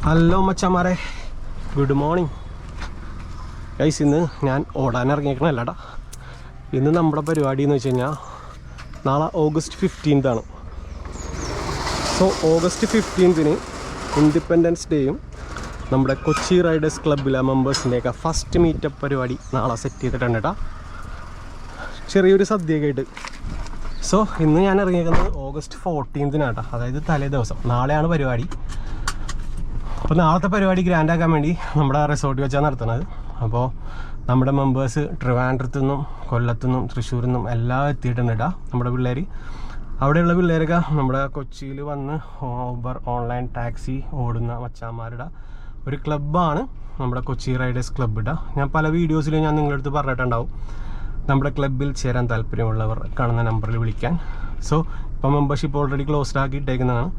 Hello മച്ചാമാരെ, good morning guys. ഇന്ന് ഞാൻ ഓടാൻ ഇറങ്ങിയേക്കണല്ലേടാ. ഇന്ന് നമ്മുടെ പരിപാടി എന്ന് വെച്ച് കഴിഞ്ഞാൽ നാളെ August 15th ആണ്. സോ August 15th ഇൻഡിപെൻഡൻസ് ഡേയും നമ്മുടെ കൊച്ചി റൈഡേഴ്സ് ക്ലബ്ബിലെ മെമ്പേഴ്സിൻ്റെയൊക്കെ ഫസ്റ്റ് മീറ്റപ്പ് പരിപാടി നാളെ സെറ്റ് ചെയ്തിട്ടുണ്ട് കേട്ടോ. ചെറിയൊരു സദ്യയൊക്കെ ആയിട്ട്. സോ ഇന്ന് ഞാൻ ഇറങ്ങിയേക്കുന്നത് August 14th അതായത് തലേ ദിവസം. നാളെയാണ് പരിപാടി. അപ്പോൾ നാളത്തെ പരിപാടി ഗ്രാൻഡാക്കാൻ വേണ്ടി നമ്മുടെ റിസോർട്ടിൽ വെച്ചാണ് നടത്തുന്നത്. അപ്പോൾ നമ്മുടെ മെമ്പേഴ്സ് ട്രിവാൻഡ്രത്തു നിന്നും കൊല്ലത്തു നിന്നും തൃശ്ശൂരിൽ നിന്നും എല്ലാം എത്തിയിട്ടുണ്ട് കേട്ടോ. നമ്മുടെ പിള്ളേർ, അവിടെയുള്ള പിള്ളേരൊക്കെ നമ്മുടെ കൊച്ചിയിൽ വന്ന് ഊബർ ഓൺലൈൻ ടാക്സി ഓടുന്ന മച്ചാന്മാരുടെ ഒരു ക്ലബ്ബാണ് നമ്മുടെ കൊച്ചി റൈഡേഴ്സ് ക്ലബ്ബ് കേട്ടോ. ഞാൻ പല വീഡിയോസിലും ഞാൻ നിങ്ങളുടെ അടുത്ത് പറഞ്ഞിട്ടുണ്ടാവും, നമ്മുടെ ക്ലബ്ബിൽ ചേരാൻ താല്പര്യമുള്ളവർ കാണുന്ന നമ്പറിൽ വിളിക്കാൻ. സോ ഇപ്പോൾ മെമ്പർഷിപ്പ് ഓൾറെഡി ക്ലോസ്ഡ് ആക്കി ഇട്ടേക്കുന്നതാണ്.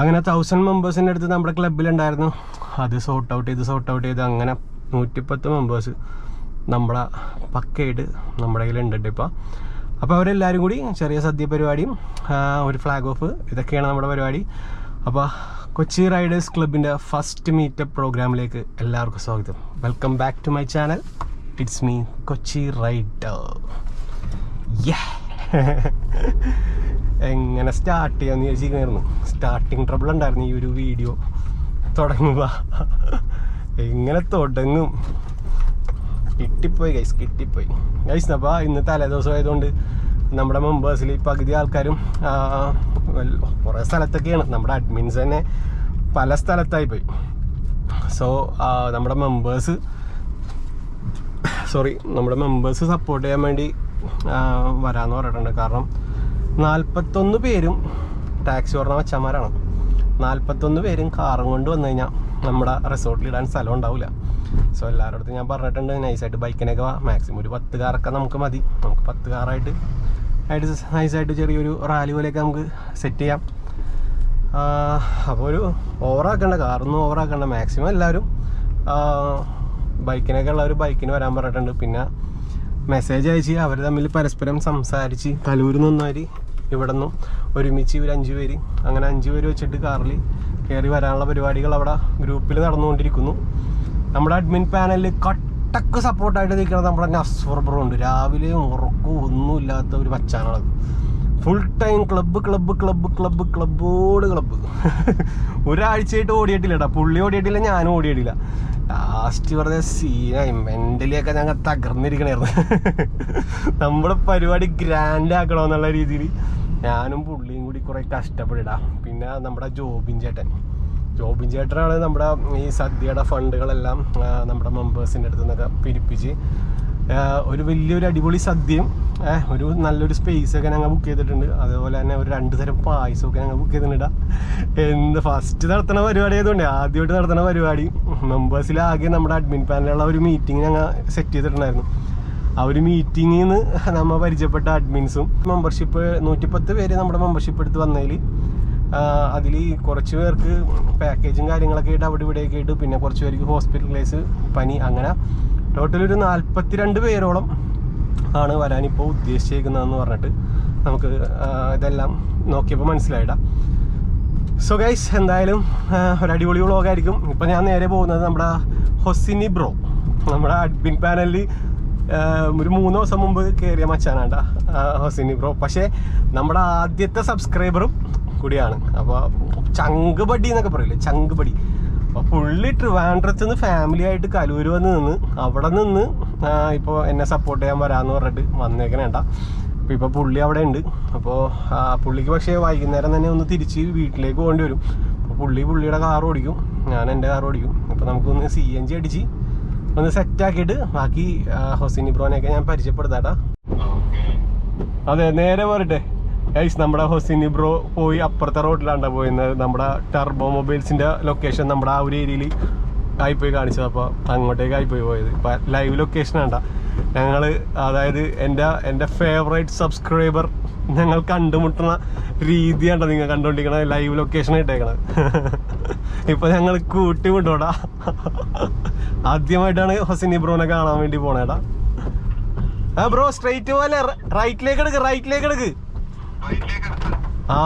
അങ്ങനെ 1000 മെമ്പേഴ്സിൻ്റെ അടുത്ത് നമ്മുടെ ക്ലബ്ബിലുണ്ടായിരുന്നു. അത് സോർട്ട് ഔട്ട് ചെയ്ത് അങ്ങനെ 110 മെമ്പേഴ്സ് നമ്മുടെ പക്കയായിട്ട് നമ്മുടെ കയ്യിലുണ്ട് ഇപ്പോൾ. അപ്പോൾ അവരെല്ലാവരും കൂടി ചെറിയ സദ്യ പരിപാടിയും ഒരു ഫ്ലാഗ് ഓഫ്, ഇതൊക്കെയാണ് നമ്മുടെ പരിപാടി. അപ്പോൾ കൊച്ചി റൈഡേഴ്സ് ക്ലബിൻ്റെ ഫസ്റ്റ് മീറ്റപ്പ് പ്രോഗ്രാമിലേക്ക് എല്ലാവർക്കും സ്വാഗതം. Welcome back to my channel. It's me Kochi rider. എങ്ങനെ സ്റ്റാർട്ട് ചെയ്യാമെന്ന് വിചാരിച്ചിരിക്കണമായിരുന്നു. സ്റ്റാർട്ടിങ് ട്രബിൾ ഉണ്ടായിരുന്നു ഈ ഒരു വീഡിയോ തുടങ്ങുക. എങ്ങനെ തുടങ്ങും, കിട്ടിപ്പോയി ഗൈസ്. അപ്പോൾ ഇന്ന് തലേദിവസം ആയതുകൊണ്ട് നമ്മുടെ മെമ്പേഴ്സിൽ പകുതി ആൾക്കാരും കുറേ സ്ഥലത്തൊക്കെയാണ്. നമ്മുടെ അഡ്മിൻസ് തന്നെ പല സ്ഥലത്തായി പോയി. സോ നമ്മുടെ മെമ്പേഴ്സ് സപ്പോർട്ട് ചെയ്യാൻ വേണ്ടി വരാമെന്ന് പറഞ്ഞിട്ടുണ്ട്. കാരണം 41 പേരും ടാക്സി ഓടുന്ന മച്ചാന്മാരാണ്. 41 പേരും കാറും കൊണ്ട് വന്നു കഴിഞ്ഞാൽ നമ്മുടെ റിസോർട്ടിൽ ഇടാൻ സ്ഥലം ഉണ്ടാവില്ല. സോ എല്ലാവരുടെ അടുത്തും ഞാൻ പറഞ്ഞിട്ടുണ്ട്, നൈസായിട്ട് ബൈക്കിനൊക്കെ മാക്സിമം ഒരു 10 കാറൊക്കെ നമുക്ക് മതി. നമുക്ക് 10 കാറായിട്ട് നൈസായിട്ട് ചെറിയൊരു റാലി പോലെയൊക്കെ നമുക്ക് സെറ്റ് ചെയ്യാം. അപ്പോൾ ഒരു ഓവറാക്കണ്ട, കാറൊന്നും ഓവറാക്കണ്ട. മാക്സിമം എല്ലാവരും ബൈക്കിനൊക്കെ ഉള്ളവർ ബൈക്കിന് വരാൻ പറഞ്ഞിട്ടുണ്ട്. പിന്നെ മെസ്സേജ് അയച്ച് അവർ തമ്മിൽ പരസ്പരം സംസാരിച്ച് കലൂരിൽ നിന്നവർ ഇവിടെ നിന്നും ഒരുമിച്ച് ഒരു 5 പേര്, അങ്ങനെ 5 പേര് വെച്ചിട്ട് കാറിൽ കയറി വരാനുള്ള പരിപാടികൾ അവിടെ ഗ്രൂപ്പിൽ നടന്നുകൊണ്ടിരിക്കുന്നു. നമ്മുടെ അഡ്മിൻ പാനലിൽ കട്ടക്ക് സപ്പോർട്ടായിട്ട് നിൽക്കുന്നത് നമ്മുടെ നസ്ഫർ ബ്രോ ഉണ്ട്. രാവിലെ ഉറക്കവും ഒന്നുമില്ലാത്ത ഒരു മച്ചാനാണത്. ഫുൾ ടൈം ക്ലബ്ബോട് ക്ലബ്ബ്. ഒരാഴ്ചയായിട്ട് ഓടിയിട്ടില്ല കേട്ടോ. പുള്ളി ഓടിയിട്ടില്ല, ഞാനും ഓടിയിട്ടില്ല. ലാസ്റ്റ് വെറുതെ സീനായി, മെൻ്റലിയൊക്കെ ഞങ്ങൾ തകർന്നിരിക്കണായിരുന്നു. നമ്മുടെ പരിപാടി ഗ്രാൻഡ് ആക്കണമെന്നുള്ള രീതിയിൽ ഞാനും പുള്ളിയും കൂടി കുറേ കഷ്ടപ്പെടാം. പിന്നെ നമ്മുടെ ജോബിൻ ചേട്ടനാണ് നമ്മുടെ ഈ സദ്യയുടെ ഫണ്ടുകളെല്ലാം നമ്മുടെ മെമ്പേഴ്സിൻ്റെ അടുത്ത് നിന്നൊക്കെ പിരിപ്പിച്ച് ഒരു വലിയൊരു അടിപൊളി സദ്യയും ഒരു നല്ലൊരു സ്പേസൊക്കെ ഞങ്ങൾ ബുക്ക് ചെയ്തിട്ടുണ്ട്. അതുപോലെ തന്നെ ഒരു 2 തരം പായസമൊക്കെ ഞങ്ങൾ ബുക്ക് ചെയ്തിട്ടുണ്ട്. ഫസ്റ്റ് നടത്തുന്ന പരിപാടി ആയതുകൊണ്ട്, ആദ്യമായിട്ട് നടത്തുന്ന പരിപാടി, മെമ്പേഴ്സിലാകെ നമ്മുടെ അഡ്മിൻ പാനലുള്ള ഒരു മീറ്റിംഗ് ഞങ്ങൾ സെറ്റ് ചെയ്തിട്ടുണ്ടായിരുന്നു. ആ ഒരു മീറ്റിങ്ങിൽ നിന്ന് നമ്മൾ പരിചയപ്പെട്ട അഡ്മിൻസും മെമ്പർഷിപ്പ് 110 പേര് നമ്മുടെ മെമ്പർഷിപ്പ് എടുത്ത് വന്നതിൽ അതിൽ കുറച്ച് പേർക്ക് പാക്കേജും കാര്യങ്ങളൊക്കെ ആയിട്ട് അവിടെ ഇവിടെയൊക്കെ ആയിട്ട്, പിന്നെ കുറച്ച് പേർക്ക് ഹോസ്പിറ്റലൈസ്, പനി, അങ്ങനെ ടോട്ടൽ ഒരു 42 പേരോളം ആണ് വരാനിപ്പോൾ ഉദ്ദേശിച്ചേക്കുന്നതെന്ന് പറഞ്ഞിട്ട് നമുക്ക് ഇതെല്ലാം നോക്കിയപ്പോൾ മനസ്സിലായിട്ടാ. സോ ഗൈസ്, എന്തായാലും ഒരു അടിപൊളി വ്ളോഗായിരിക്കും. ഇപ്പം ഞാൻ നേരെ പോകുന്നത് നമ്മുടെ ഹൊസിനി ബ്രോ, നമ്മുടെ അഡ്മിൻ പാനലിൽ ഒരു 3 ദിവസം മുമ്പ് കയറിയ മച്ചാനാണ്ടാ ഹൊസിനി ബ്രോ. പക്ഷേ നമ്മുടെ ആദ്യത്തെ സബ്സ്ക്രൈബറും കൂടിയാണ്. അപ്പോൾ ചങ്ക് ബഡി എന്നൊക്കെ പറയില്ലേ, ചങ്ക് ബഡി. അപ്പോൾ പുള്ളി ട്രിവാൻഡ്രത്ത് നിന്ന് ഫാമിലി ആയിട്ട് കലൂർ വന്ന് നിന്ന് അവിടെ നിന്ന് ഇപ്പോൾ എന്നെ സപ്പോർട്ട് ചെയ്യാൻ വരാമെന്ന് പറഞ്ഞിട്ട് വന്നേക്കണേണ്ട. അപ്പോൾ ഇപ്പോൾ പുള്ളി അവിടെ ഉണ്ട്. അപ്പോൾ പുള്ളിക്ക് പക്ഷേ വൈകുന്നേരം തന്നെ ഒന്ന് തിരിച്ച് വീട്ടിലേക്ക് പോകേണ്ടി വരും. അപ്പോൾ പുള്ളിയുടെ കാർ ഓടിക്കും, ഞാൻ എൻ്റെ കാർ ഓടിക്കും. അപ്പോൾ നമുക്കൊന്ന് CNG അടിച്ച് ഒന്ന് സെറ്റാക്കിയിട്ട് ബാക്കി ഹൊസിനി ബ്രോനെയൊക്കെ ഞാൻ പരിചയപ്പെടുത്താട്ടാ. അതെ, നേരെ പോരട്ടെ ഗൈസ്. നമ്മുടെ ഹൊസിനി ബ്രോ പോയി അപ്പുറത്തെ റോഡിലാണ് പോയിരുന്നത്. നമ്മുടെ ടർബോ മൊബൈൽസിൻ്റെ ലൊക്കേഷൻ നമ്മുടെ ആ ഒരു ഏരിയയിൽ ആയിപ്പോയി കാണിച്ചത്. അപ്പോൾ അങ്ങോട്ടേക്ക് ആയിപ്പോയി പോയത്. ഇപ്പം ലൈവ് ലൊക്കേഷനാണ്ട ഞങ്ങൾ, അതായത് എൻ്റെ ഫേവറേറ്റ് സബ്സ്ക്രൈബർ ഞങ്ങൾ കണ്ടുമുട്ടുന്ന രീതിയാണ്ടോ നിങ്ങൾ കണ്ടുകൊണ്ടിരിക്കണത്. Live location ഇട്ടേക്കണത്. ഇപ്പം ഞങ്ങൾ കൂട്ടിമുട്ടോടാ. ആദ്യമായിട്ടാണ് ഹൊസിനി ബ്രോനെ കാണാൻ വേണ്ടി പോണേടാ. ബ്രോ സ്ട്രൈറ്റ് പോലെ റൈറ്റിലേക്ക് എടുക്ക്. ആ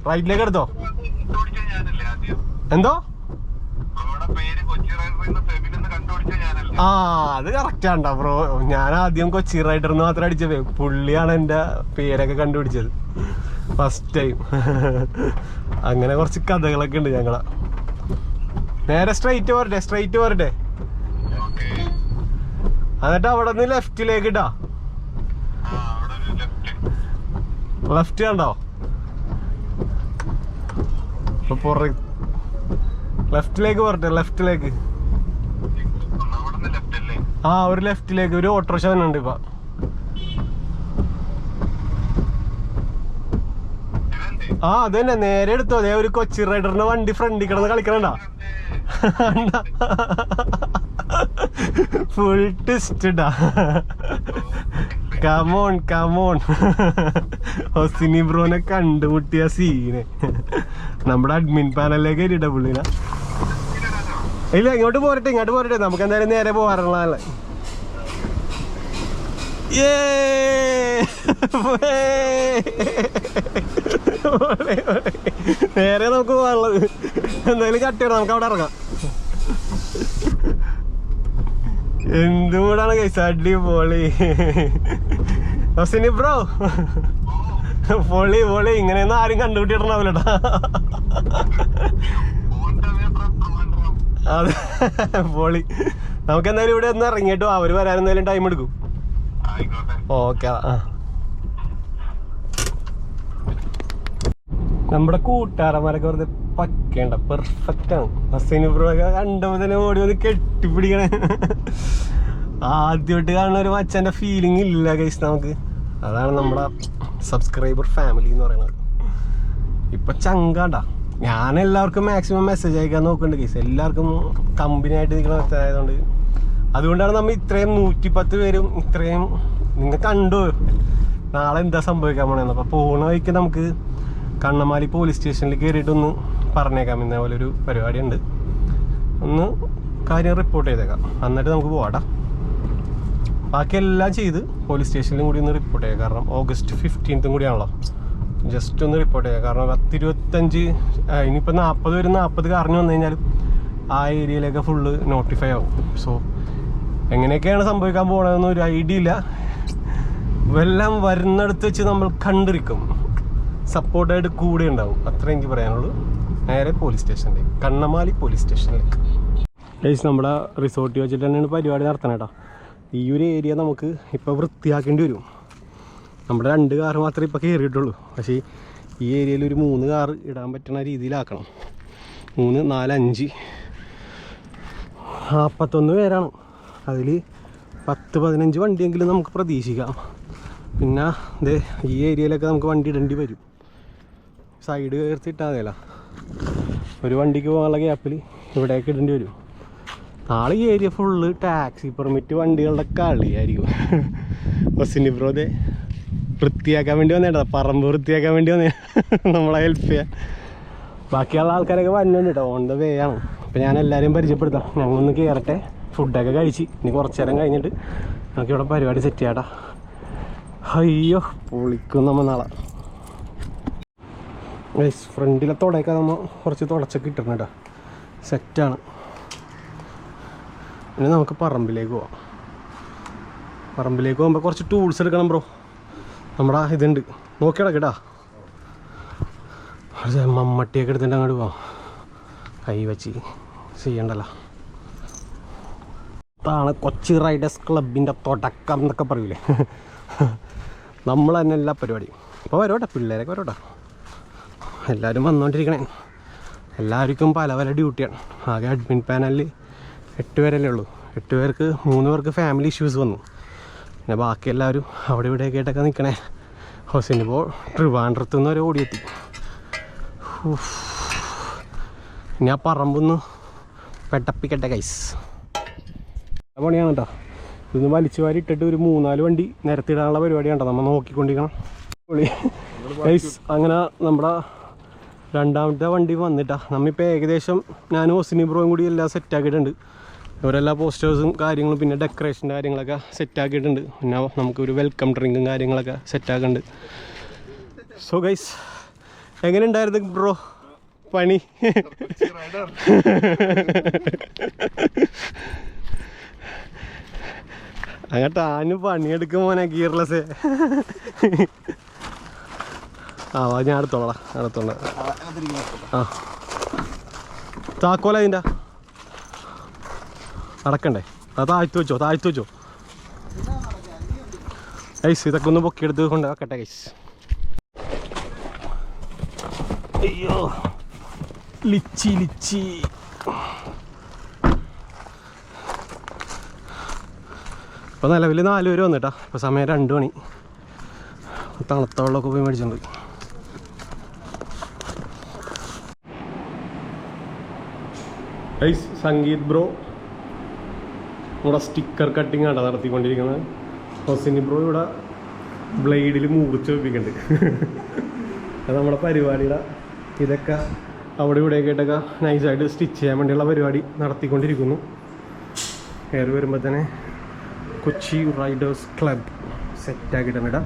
റൈറ്റിലേക്ക് എടുത്തോ. എന്തോ ആ അത് കറക്റ്റ് ആണ്ടാ ബ്രോ. ഞാൻ ആദ്യം കൊച്ചി റൈഡർന്ന് മാത്രം അടിച്ചത്, പുള്ളിയാണ് എൻ്റെ പേരൊക്കെ കണ്ടുപിടിച്ചത് ഫസ്റ്റ് ടൈം. അങ്ങനെ കുറച്ച് കഥകളൊക്കെ ഉണ്ട് ഞങ്ങളെ. നേരെ സ്ട്രൈറ്റ് പോരട്ടെ എന്നിട്ട് അവിടെ നിന്ന് ലെഫ്റ്റിലേക്ക് ഇട്ടാ. ലെഫ്റ്റ് കണ്ടോ? ലെഫ്റ്റിലേക്ക് പോരട്ടെ, ലെഫ്റ്റിലേക്ക്. ആ ഒരു ലെഫ്റ്റിലേക്ക് ഒരു ഓട്ടോറിക്ഷ ഉണ്ട് ഇപ്പൊ. ആ അത് തന്നെ, നേരെ എടുത്തോ. അതേ ഒരു കൊച്ചി റൈഡറിന്റെ വണ്ടി ഫ്രണ്ടിൽ കിടന്ന് കളിക്കണണ്ടാ. ഫുൾ ട്വിസ്റ്റഡാ. കമോൺ ഹൊസിനി ബ്രോനെ കണ്ടുമുട്ടിയ സീന് നമ്മുടെ അഡ്മിൻ പാനലിലേക്ക് ഇരിട്ട പുള്ളിനെ. ഇല്ല ഇങ്ങോട്ട് പോരട്ടെ, നമുക്ക് എന്തായാലും നേരെ പോകാറുള്ള. നേരെ നമുക്ക് പോകാനുള്ളത്. എന്തായാലും കട്ട് ചെയ്യണം, നമുക്ക് അവിടെ ഇറങ്ങാം. എന്തുകൂടാണ് കൈസ്, അടിപൊളി. ഹൊസിനി ബ്രോ പൊളി ഇങ്ങനെയൊന്നും ആരും കണ്ടുപിട്ടിട്ടുണ്ടാവില്ലടാ. അതെ പൊളി. നമുക്ക് എന്തായാലും ഇവിടെ ഒന്ന് ഇറങ്ങിയിട്ടു അവര് വരാൻ എന്തായാലും ടൈം എടുക്കും. ഓക്കെ. നമ്മുടെ കൂട്ടുകാരന്മാരൊക്കെ വെറുതെ പക്കേണ്ട, പെർഫെക്റ്റ് ആണ്. ഹൊസിനി ബ്രോ ഒക്കെ കണ്ടപ്പോ തന്നെ ഓടി വന്ന് കെട്ടിപ്പിടിക്കണേ. ആദ്യമായിട്ട് കാണുന്ന ഒരു മച്ചാന്റെ ഫീലിംഗ് ഇല്ല ഗൈസ് നമുക്ക്. അതാണ് നമ്മുടെ സബ്സ്ക്രൈബർ ഫാമിലി എന്ന് പറയുന്നത്. ഇപ്പൊ ചങ്കാണ്ടാ. ഞാൻ എല്ലാവർക്കും മാക്സിമം മെസ്സേജ് അയക്കാൻ നോക്കുന്നുണ്ട് ഗൈസ്. എല്ലാവർക്കും കമ്പനി ആയിട്ട് നിൽക്കുന്ന മെസ്സേജ് അതുകൊണ്ടാണ് നമ്മൾ ഇത്രയും 110 പേരും ഇത്രയും. നിങ്ങൾ കണ്ടു നാളെ എന്താ സംഭവിക്കാൻ പോണെന്ന്. അപ്പോൾ പോകുന്ന വഴിക്ക് നമുക്ക് കണ്ണമാലി പോലീസ് സ്റ്റേഷനിൽ കയറിയിട്ടൊന്ന് പറഞ്ഞേക്കാം. ഇന്നേപോലെ ഒരു പരിപാടി ഉണ്ട്, ഒന്ന് കാര്യം റിപ്പോർട്ട് ചെയ്തേക്കാം. എന്നിട്ട് നമുക്ക് പോവാട്ടാ. ബാക്കിയെല്ലാം ചെയ്ത് പോലീസ് സ്റ്റേഷനിലും കൂടി ഒന്ന് റിപ്പോർട്ട് ചെയ്യാം. കാരണം August 15th കൂടിയാണല്ലോ. ജസ്റ്റ് ഒന്ന് റിപ്പോർട്ട് ചെയ്യാം. കാരണം 10-25 ഇനിയിപ്പോൾ 40 വരും. 40 അറിഞ്ഞു വന്നു കഴിഞ്ഞാൽ ആ ഏരിയയിലേക്ക് ഫുള്ള് നോട്ടിഫൈ ആവും. സോ എങ്ങനെയൊക്കെയാണ് സംഭവിക്കാൻ പോകണമെന്ന് ഒരു ഐഡിയ ഇല്ല. എല്ലാം വരുന്നിടത്ത് വെച്ച് നമ്മൾ കണ്ടിരിക്കും. സപ്പോർട്ടായിട്ട് കൂടെ ഉണ്ടാവും. അത്ര എനിക്ക് പറയാനുള്ളൂ. നേരെ പോലീസ് സ്റ്റേഷനിലേക്ക്, കണ്ണമാലി പോലീസ് സ്റ്റേഷനിലേക്ക്. ഗൈസ് നമ്മുടെ റിസോർട്ടിൽ വെച്ചിട്ട് തന്നെയാണ് പരിപാടി നടത്തണം കേട്ടോ. ഈ ഒരു ഏരിയ നമുക്ക് ഇപ്പോൾ വൃത്തിയാക്കേണ്ടി വരും. നമ്മുടെ 2 കാറ് മാത്രമേ ഇപ്പോൾ കയറിയിട്ടുള്ളൂ. പക്ഷേ ഈ ഏരിയയിൽ ഒരു 3 കാറ് ഇടാൻ പറ്റുന്ന രീതിയിലാക്കണം. 3, 4, 5 41 പേരാണ്. അതിൽ 10-15 വണ്ടിയെങ്കിലും നമുക്ക് പ്രതീക്ഷിക്കാം. പിന്നെ ഇത് ഈ ഏരിയയിലൊക്കെ നമുക്ക് വണ്ടി ഇടേണ്ടി വരും. സൈഡ് കയർത്തിട്ടാൽ മതിയല്ല. ഒരു വണ്ടിക്ക് പോകാനുള്ള ഗ്യാപ്പിൽ ഇവിടേക്ക് ഇടേണ്ടി വരും. നാളെ ഈ ഏരിയ ഫുള്ള് ടാക്സി പെർമിറ്റ് വണ്ടികളുടെ കളിയായിരിക്കും. ഹൊസിനി ബ്രോ ദേ വൃത്തിയാക്കാൻ വേണ്ടി വന്നേട്ടാ, പറമ്പ് വൃത്തിയാക്കാൻ വേണ്ടി വന്നേ, നമ്മളെ ഹെൽപ്പ് ചെയ്യാൻ. ബാക്കിയുള്ള ആൾക്കാരൊക്കെ വന്നുണ്ട് കേട്ടോ, ഓൺ ദ വേ ആണ്. അപ്പോൾ ഞാൻ എല്ലാവരെയും പരിചയപ്പെടുത്താം. ഞങ്ങളൊന്ന് കയറട്ടെ, ഫുഡൊക്കെ കഴിച്ച് ഇനി കുറച്ച് നേരം കഴിഞ്ഞിട്ട് നമുക്കിവിടെ പരിപാടി സെറ്റ് ചെയ്യാട്ടാ. അയ്യോ പൊളിക്കും നമ്മൾ നാളെ. ഫ്രണ്ടിലെ തുടയൊക്കെ നമ്മൾ കുറച്ച് തുടച്ചൊക്കെ ഇട്ടിട്ടുണ്ട് കേട്ടോ, സെറ്റാണ്. ഇനി നമുക്ക് പറമ്പിലേക്ക് പോവാം. പറമ്പിലേക്ക് പോകുമ്പോൾ കുറച്ച് ടൂൾസ് എടുക്കണം ബ്രോ. നമ്മുടെ ഇതുണ്ട്, നോക്കിയടാ കേട്ടാ. മമ്മട്ടിയൊക്കെ എടുത്തിട്ട് അങ്ങോട്ട് പോവാം. കൈ വെച്ച് ചെയ്യണ്ടല്ലോ. അതാണ് കൊച്ചി റൈഡേഴ്സ് ക്ലബിൻ്റെ തുടക്കം എന്നൊക്കെ പറയൂലേ. നമ്മൾ തന്നെ എല്ലാ പരിപാടിയും. അപ്പോൾ വരോട്ടെ, പിള്ളേരൊക്കെ വരോട്ടെ. എല്ലാവരും വന്നുകൊണ്ടിരിക്കണേ. എല്ലാവർക്കും പല പല ഡ്യൂട്ടിയാണ്. ആകെ അഡ്മിൻ പാനലിൽ 8 പേരല്ലേ ഉള്ളൂ. 8 പേർക്ക് 3 പേർക്ക് ഫാമിലി ഇഷ്യൂസ് വന്നു. പിന്നെ ബാക്കി എല്ലാവരും അവിടെ ഇവിടെയൊക്കെ ആയിട്ടൊക്കെ നിൽക്കണേ. ഹൊസിനി ബ്രോ ട്രിവാൻഡ്രത്തു നിന്ന് വരെ ഓടിയെത്തി. ഇനി ആ പറമ്പൊന്ന് പെട്ടപ്പിക്കട്ടെ ഗൈസ്. പണിയാണ് കേട്ടോ. ഇതൊന്ന് വലിച്ചു വാരി ഇട്ടിട്ട് ഒരു 3-4 വണ്ടി നിരത്തിടാനുള്ള പരിപാടിയാണ് നമ്മൾ നോക്കിക്കൊണ്ടിരിക്കണം. ഗൈസ് അങ്ങനെ നമ്മുടെ 2ാമത്തെ വണ്ടി വന്നിട്ടാ. നമ്മളിപ്പോൾ ഏകദേശം ഞാനും ഹൊസിനി ബ്രോയും കൂടി എല്ലാം സെറ്റാക്കിയിട്ടുണ്ട്. ഇവരെല്ലാ പോസ്റ്റേഴ്സും കാര്യങ്ങളും പിന്നെ ഡെക്കറേഷൻ്റെ കാര്യങ്ങളൊക്കെ സെറ്റാക്കിയിട്ടുണ്ട്. പിന്നെ നമുക്കൊരു വെൽക്കം ഡ്രിങ്കും കാര്യങ്ങളൊക്കെ സെറ്റാക്കുന്നുണ്ട്. സോ ഗൈസ് എങ്ങനെ ഉണ്ടായിരുന്നു ബ്രോ പണി. അങ്ങോട്ട് ആന് പണിയെടുക്കും മോനെ ഗിയർലെസ്. ഞാൻ അടുത്തോളാം. ആ താക്കോല അതിൻ്റെ അടക്കണ്ടേ? അത് താഴ്ത്തു വെച്ചോ. ഐസ് ഇതൊക്കെ ഒന്ന് പൊക്കിയെടുത്ത് കൊണ്ട് വെക്കട്ടെ ഗൈസ്. അയ്യോ ലിച്ചി ഇപ്പോൾ നിലവിൽ 4 പേര് വന്നിട്ടാ. ഇപ്പോൾ സമയം 2 മണി. തണുത്ത വെള്ളമൊക്കെ പോയി മേടിച്ചിട്ടുണ്ട്. സംഗീത് ബ്രോ ഇവിടെ സ്റ്റിക്കർ കട്ടിങ് ആണ് നടത്തിക്കൊണ്ടിരിക്കുന്നത്. ഹൊസിനി ബ്രോ ഇവിടെ ബ്ലേഡിൽ മുറിച്ച് വെപ്പിക്കുന്നുണ്ട്. അത് നമ്മുടെ പരിപാടിയുടെ ഇതൊക്കെ അവിടെ ഇവിടെയൊക്കെ ആയിട്ടൊക്കെ നൈസായിട്ട് സ്റ്റിച്ച് ചെയ്യാൻ വേണ്ടിയുള്ള പരിപാടി നടത്തിക്കൊണ്ടിരിക്കുന്നു. കയറി വരുമ്പോൾ തന്നെ കൊച്ചി റൈഡേഴ്സ് ക്ലബ് സെറ്റാക്കിയിട്ടുണ്ട്.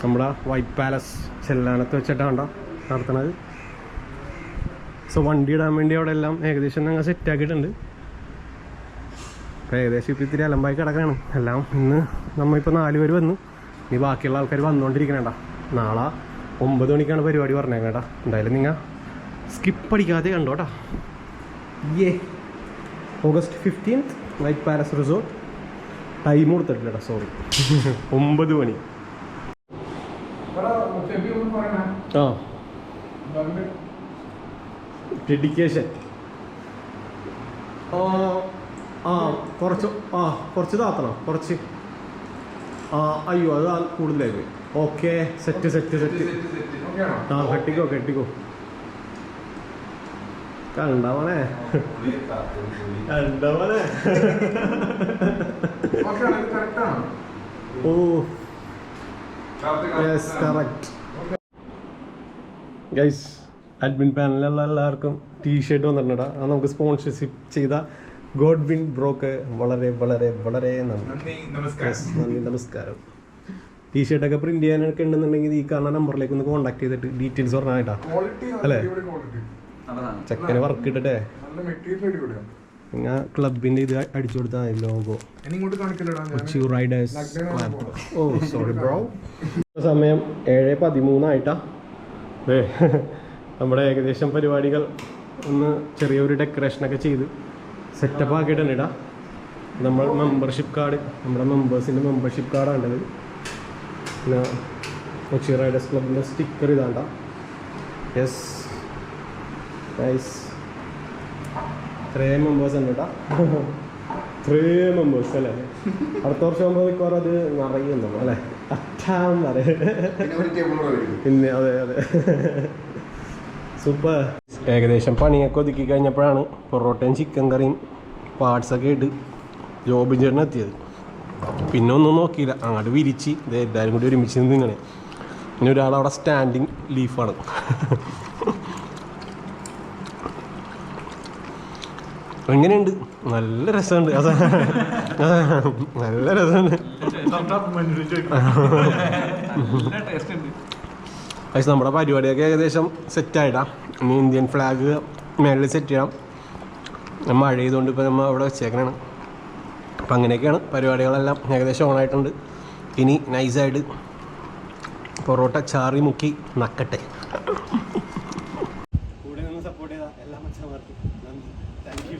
നമ്മുടെ വൈറ്റ് പാലസ് ചെല്ലാനത്ത് വെച്ചിട്ടാണ് നടത്തുന്നത്. സോ വണ്ടി ഇടാൻ വേണ്ടി അവിടെ എല്ലാം ഏകദേശം ഞങ്ങൾ സെറ്റാക്കിയിട്ടുണ്ട്. അപ്പോൾ ഏകദേശം ഇപ്പോൾ ഇത്തിരി അലമ്പായി കിടക്കുകയാണ് എല്ലാം. ഇന്ന് നമ്മളിപ്പോൾ 4 പേര് വന്നു. ഇനി ബാക്കിയുള്ള ആൾക്കാർ വന്നുകൊണ്ടിരിക്കണേണ്ട. നാളെ 9 മണിക്കാണ് പരിപാടി പറഞ്ഞേക്കേട്ടാ. എന്തായാലും നിങ്ങൾ സ്കിപ്പ് അടിക്കാതെ കണ്ടോട്ടാ. August 15 white palace resort. Time കൊടുത്തിട്ടില്ലടാ, സോറി. 9 മണി. ആ ഡെഡിക്കേഷൻ. കുറച്ച് താത്തണം കുറച്ച്. അയ്യോ അത് കൂടുതലായി പോയി. Okay set. കെട്ടിക്കോ കണ്ടവനെ. Oh yes correct. Guys admin പാനലിലുള്ള എല്ലാവർക്കും ടീഷർട്ട് വന്നിട്ടുണ്ടാ. അത് നമുക്ക് സ്പോൺസർഷിപ്പ് ചെയ്ത ഗോഡ്വിൻ ബ്രോക്ക് വളരെ വളരെ വളരെ നന്ദി, നമസ്കാരം. ടീഷർട്ടൊക്കെ പ്രിന്റ് ചെയ്യാനൊക്കെ ഉണ്ടെന്നുണ്ടെങ്കിൽ ഈ കാണുന്ന നമ്പറിലേക്ക് ഒന്ന് കോൺടാക്ട് ചെയ്തിട്ട് ഡീറ്റെയിൽസ് പറഞ്ഞായിട്ടാ അല്ലേ. ചെക്കന് വർക്ക് ഇട്ടിട്ടേ ഞാൻ ക്ലബിന്റെ ഇത് അടിച്ചു കൊടുത്താൽ മതി logo. Kochi riders club. Oh sorry bro. സമയം 7:13 ആയിട്ടാ. നമ്മുടെ ഏകദേശം പരിപാടികൾ ഒന്ന് ചെറിയൊരു ഡെക്കറേഷനൊക്കെ ചെയ്ത് സെറ്റപ്പ് ആക്കിയിട്ടുണ്ട് ഇടാം. നമ്മൾ മെമ്പർഷിപ്പ് കാർഡ്, നമ്മുടെ മെമ്പേഴ്സിൻ്റെ മെമ്പർഷിപ്പ് കാർഡാണ്ടത്. പിന്നെ കൊച്ചി റൈഡേഴ്സ് ക്ലബിൻ്റെ സ്റ്റിക്കർ ഇതാണ്ട. Yes nice. ഇത്രയും മെമ്പേഴ്സ് ഉണ്ട് കേട്ടോ. ഇത്രയും മെമ്പേഴ്സ് അല്ലേ. അടുത്ത വർഷം ആകുമ്പോൾ മിക്കവാറും അത് നിറയുന്നു അല്ലേ. അറ്റാൻ പിന്നെ അതെ സൂപ്പർ. ഏകദേശം പണിയൊക്കെ ഒതുക്കി കഴിഞ്ഞപ്പോഴാണ് പൊറോട്ടയും ചിക്കൻ കറിയും പാർട്സൊക്കെ ഇട്ട് ജോബിൻ ചേട്ടൻ എത്തിയത്. പിന്നെ ഒന്നും നോക്കിയില്ല, അങ്ങോട്ട് വിരിച്ച് ഇത് എല്ലാവരും കൂടി ഒരുമിച്ച് നിന്ന് ഇങ്ങനെ. പിന്നെ ഒരാളവിടെ സ്റ്റാൻഡിങ് ലീഫാണ്. എങ്ങനെയുണ്ട്? നല്ല രസമുണ്ട്. നല്ല രസമുണ്ട്. പക്ഷെ നമ്മുടെ പരിപാടിയൊക്കെ ഏകദേശം സെറ്റായിട്ടാ. ഇനി ഇന്ത്യൻ ഫ്ലാഗ് മേളിൽ സെറ്റ് ചെയ്യണം. മഴ ചെയ്തുകൊണ്ട് ഇപ്പോൾ നമ്മൾ അവിടെ വെച്ചേക്കണാണ്. അപ്പം അങ്ങനെയൊക്കെയാണ് പരിപാടികളെല്ലാം ഏകദേശം ഓണായിട്ടുണ്ട്. ഇനി നൈസായിട്ട് പൊറോട്ട ചാറി മുക്കി നക്കട്ടെ. കൂടെ നിന്ന് സപ്പോർട്ട് ചെയ്ത എല്ലാ മച്ചന്മാർക്കും നന്ദി. Thank you.